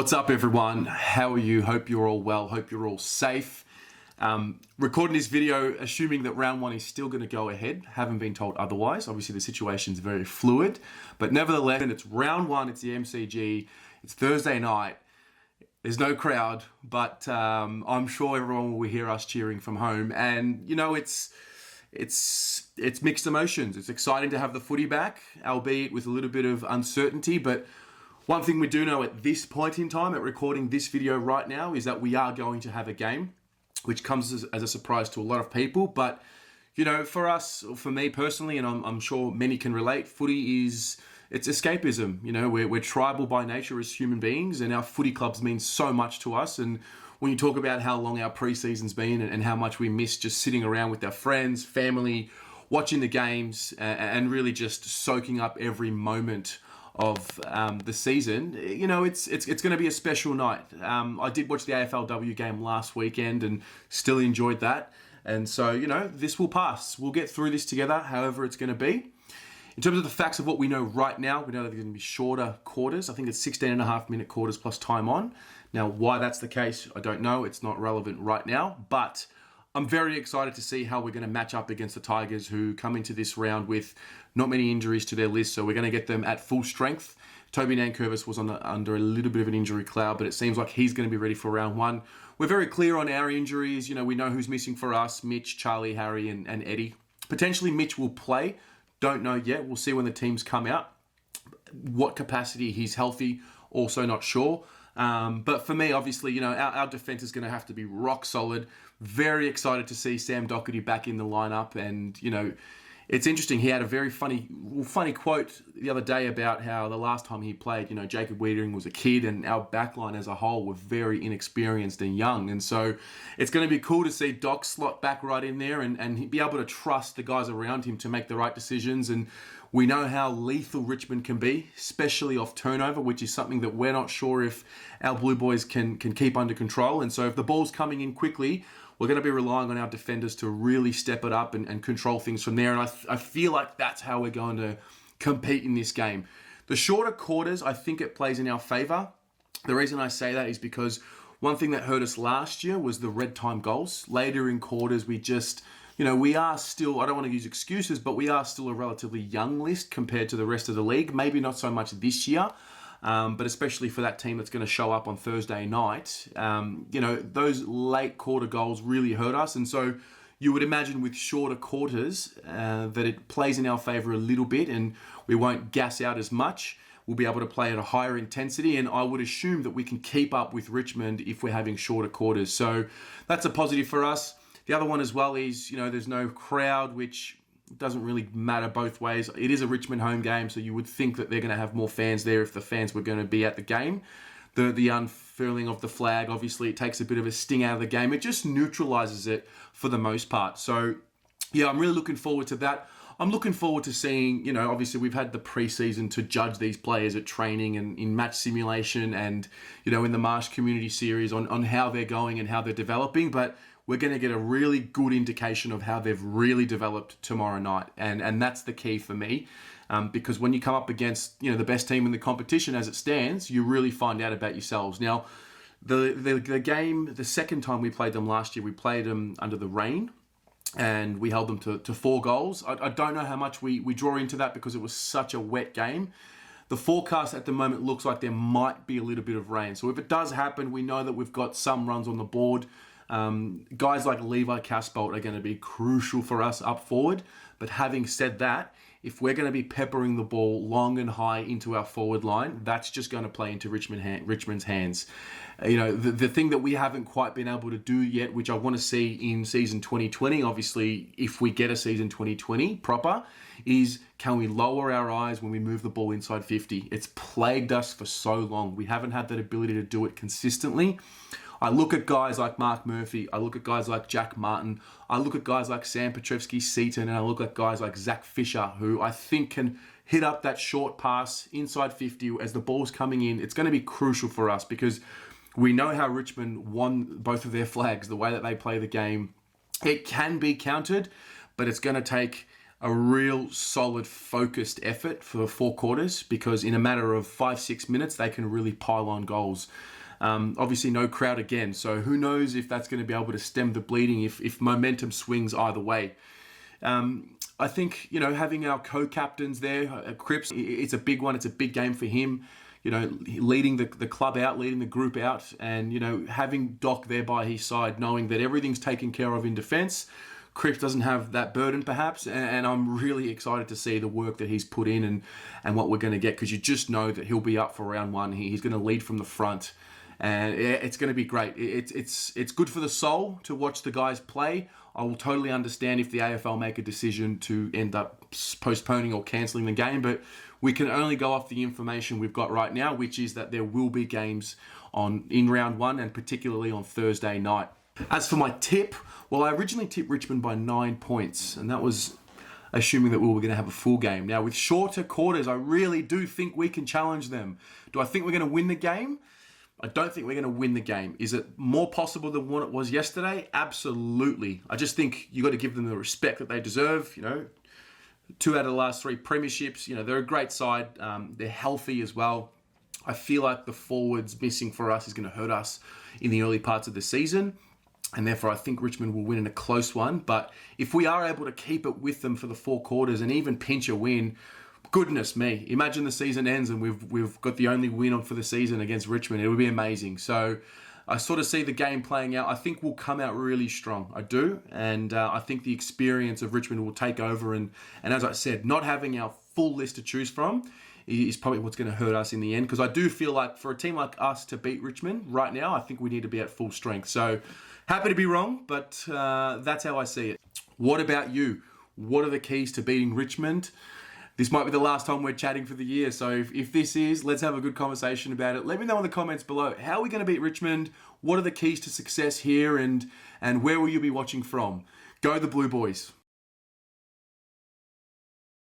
What's up, everyone? How are you? Hope you're all well. Hope you're all safe. Recording this video, assuming that round one is still going to go ahead. Haven't been told otherwise. Obviously, the situation's very fluid, but nevertheless, it's round one. It's the MCG. It's Thursday night. There's no crowd, but I'm sure everyone will hear us cheering from home. And you know, it's mixed emotions. It's exciting to have the footy back, albeit with a little bit of uncertainty, but one thing we do know at this point in time, at recording this video right now, is that we are going to have a game, which comes as a surprise to a lot of people. But, you know, for us, or for me personally, and I'm sure many can relate, footy it's escapism. You know, we're tribal by nature as human beings, and our footy clubs mean so much to us. And when you talk about how long our pre-season's been and how much we miss just sitting around with our friends, family, watching the games, and really just soaking up every moment of the season, you know, it's going to be a special night. I did watch the AFLW game last weekend and still enjoyed that. And so, you know, this will pass. We'll get through this together, however it's going to be. In terms of the facts of what we know right now, we know that they're going to be shorter quarters. I think it's 16.5-minute quarters plus time on. Now, why that's the case, I don't know. It's not relevant right now, but I'm very excited to see how we're going to match up against the Tigers, who come into this round with not many injuries to their list. So we're going to get them at full strength. Toby Nankervis was under a little bit of an injury cloud, but it seems like he's going to be ready for round one. We're very clear on our injuries. You know, we know who's missing for us: Mitch, Charlie, Harry, and Eddie. Potentially Mitch will play. Don't know yet. We'll see when the teams come out. What capacity he's healthy, also not sure. But for me, obviously, you know, our defense is going to have to be rock solid. Very excited to see Sam Docherty back in the lineup. And, you know, it's interesting. He had a very funny quote the other day about how the last time he played, you know, Jacob Wiedering was a kid and our backline as a whole were very inexperienced and young. And so it's going to be cool to see Doc slot back right in there and be able to trust the guys around him to make the right decisions. And we know how lethal Richmond can be, especially off turnover, which is something that we're not sure if our Blue Boys can keep under control. And so if the ball's coming in quickly, we're going to be relying on our defenders to really step it up and control things from there. And I feel like that's how we're going to compete in this game. The shorter quarters, I think it plays in our favour. The reason I say that is because one thing that hurt us last year was the red time goals. Later in quarters, we just, you know, we are still, I don't want to use excuses, but we are still a relatively young list compared to the rest of the league. Maybe not so much this year, but especially for that team that's going to show up on Thursday night. You know, those late quarter goals really hurt us. And so you would imagine with shorter quarters that it plays in our favour a little bit and we won't gas out as much. We'll be able to play at a higher intensity, and I would assume that we can keep up with Richmond if we're having shorter quarters. So that's a positive for us. The other one as well is, you know, there's no crowd, which doesn't really matter both ways. It is a Richmond home game, so you would think that they're going to have more fans there if the fans were going to be at the game. The unfurling of the flag, obviously, it takes a bit of a sting out of the game. It just neutralises it for the most part. So, yeah, I'm really looking forward to that. I'm looking forward to seeing, you know, obviously we've had the pre-season to judge these players at training and in match simulation and, you know, in the Marsh Community Series on how they're going and how they're developing. But we're going to get a really good indication of how they've really developed tomorrow night. And that's the key for me. Because when you come up against, you know, the best team in the competition as it stands, you really find out about yourselves. Now, the game, the second time we played them last year, we played them under the rain and we held them to 4 goals. I don't know how much we draw into that because it was such a wet game. The forecast at the moment looks like there might be a little bit of rain. So if it does happen, we know that we've got some runs on the board. Guys like Levi Casbolt are going to be crucial for us up forward. But having said that, if we're going to be peppering the ball long and high into our forward line, that's just going to play into Richmond's hands. You know, the thing that we haven't quite been able to do yet, which I want to see in season 2020, obviously, if we get a season 2020 proper, is can we lower our eyes when we move the ball inside 50? It's plagued us for so long. We haven't had that ability to do it consistently. I look at guys like Mark Murphy, I look at guys like Jack Martin, I look at guys like Sam Petrevski-Seton, and I look at guys like Zach Fisher, who I think can hit up that short pass inside 50 as the ball's coming in. It's going to be crucial for us because we know how Richmond won both of their flags, the way that they play the game. It can be countered, but it's going to take a real solid focused effort for 4 quarters, because in a matter of 5-6 minutes they can really pile on goals. Obviously no crowd again, so who knows if that's going to be able to stem the bleeding if momentum swings either way. I think, having our co-captains there, Cripps, it's a big one. It's a big game for him. Leading the club out, leading the group out, and, having Doc there by his side, knowing that everything's taken care of in defence. Cripps doesn't have that burden, perhaps, and I'm really excited to see the work that he's put in and what we're going to get, because you just know that he'll be up for round one. He's going to lead from the front, and it's going to be great. It's good for the soul to watch the guys play. I will totally understand if the AFL make a decision to end up postponing or cancelling the game, but we can only go off the information we've got right now, which is that there will be games in round one, and particularly on Thursday night. As for my tip, well, I originally tipped Richmond by 9 points, and that was assuming that we were going to have a full game. Now, with shorter quarters, I really do think we can challenge them. Do I think we're going to win the game? I don't think we're going to win the game. Is it more possible than what it was yesterday? Absolutely. I just think you got to give them the respect that they deserve. 2 out of the last 3 premierships. They're a great side. They're healthy as well. I feel like the forwards missing for us is going to hurt us in the early parts of the season. And therefore, I think Richmond will win in a close one. But if we are able to keep it with them for the 4 quarters and even pinch a win, goodness me, imagine the season ends and we've got the only win on for the season against Richmond. It would be amazing. So I sort of see the game playing out. I think we'll come out really strong. I do. And I think the experience of Richmond will take over. And as I said, not having our full list to choose from is probably what's going to hurt us in the end. Because I do feel like for a team like us to beat Richmond right now, I think we need to be at full strength. So happy to be wrong, but that's how I see it. What about you? What are the keys to beating Richmond? This might be the last time we're chatting for the year. So if this is, let's have a good conversation about it. Let me know in the comments below. How are we going to beat Richmond? What are the keys to success here? And where will you be watching from? Go the Blue Boys.